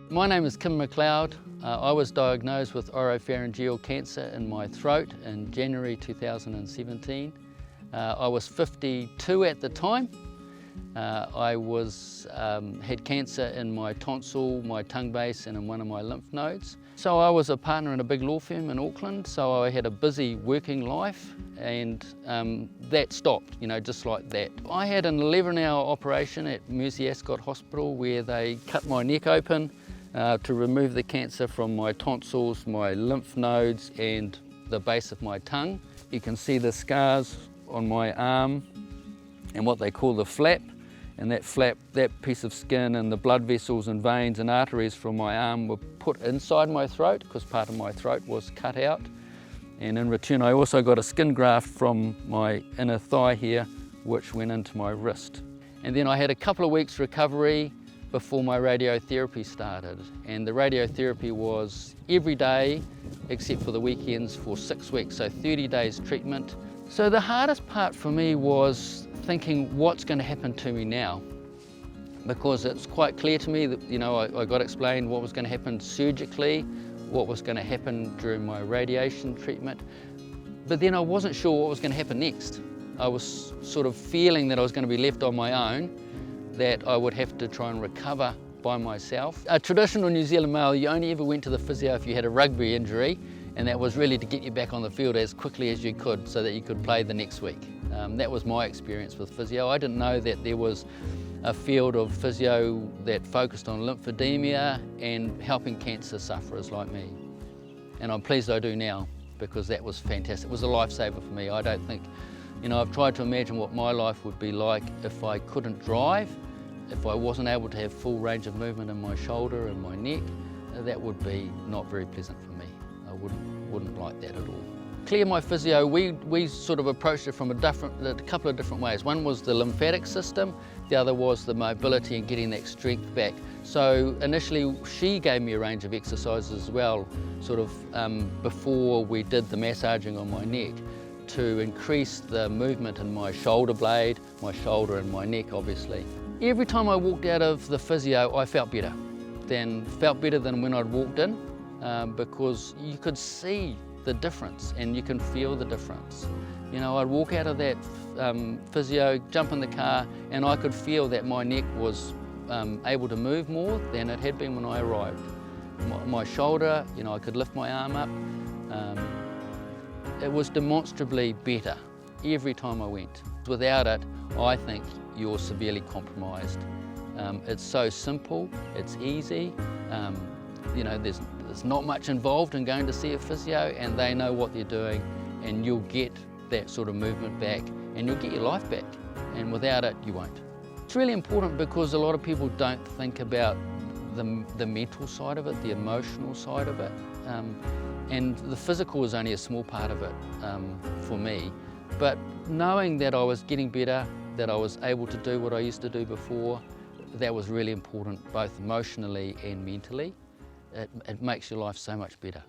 My name is McLeod. I was diagnosed with oropharyngeal cancer in my throat in January 2017. I was 52 at the time. I had cancer in my tonsil, my tongue base and in one of my lymph nodes. So I was a partner in a big law firm in Auckland, so I had a busy working life, and that stopped, just like that. I had an 11-hour operation at Mersey Ascot Hospital where they cut my neck open to remove the cancer from my tonsils, my lymph nodes and the base of my tongue. You can see the scars on my arm and what they call the flap. And that flap, that piece of skin and the blood vessels and veins and arteries from my arm were put inside my throat because part of my throat was cut out. And in return I also got a skin graft from my inner thigh here which went into my wrist. And then I had a couple of weeks recovery before my radiotherapy started. And the radiotherapy was every day except for the weekends for 6 weeks, so 30 days treatment. So the hardest part for me was thinking what's going to happen to me now, because it's quite clear to me that I got explained what was going to happen surgically, what was going to happen during my radiation treatment, but then I wasn't sure what was going to happen next. I was sort of feeling that I was going to be left on my own, that I would have to try and recover by myself. A traditional New Zealand male, you only ever went to the physio if you had a rugby injury, and that was really to get you back on the field as quickly as you could so that you could play the next week. That was my experience with physio. I didn't know that there was a field of physio that focused on lymphedema and helping cancer sufferers like me. And I'm pleased I do now, because that was fantastic. It was a lifesaver for me. I don't think, I've tried to imagine what my life would be like if I couldn't drive, if I wasn't able to have full range of movement in my shoulder and my neck. That would be not very pleasant for me. I wouldn't like that at all. Clear my physio, we sort of approached it from a couple of different ways. One was the lymphatic system, the other was the mobility and getting that strength back. So initially she gave me a range of exercises as well, sort of before we did the massaging on my neck, to increase the movement in my shoulder blade, my shoulder and my neck obviously. Every time I walked out of the physio I felt better than when I'd walked in, because you could see the difference and you can feel the difference. I'd walk out of that physio, jump in the car, and I could feel that my neck was able to move more than it had been when I arrived. My shoulder, I could lift my arm up. It was demonstrably better every time I went. Without it, I think you're severely compromised. It's so simple, it's easy. There's not much involved in going to see a physio, and they know what they're doing, and you'll get that sort of movement back and you'll get your life back, and without it you won't. It's really important because a lot of people don't think about the mental side of it, the emotional side of it, and the physical is only a small part of it for me. But knowing that I was getting better, that I was able to do what I used to do before, that was really important, both emotionally and mentally. It makes your life so much better.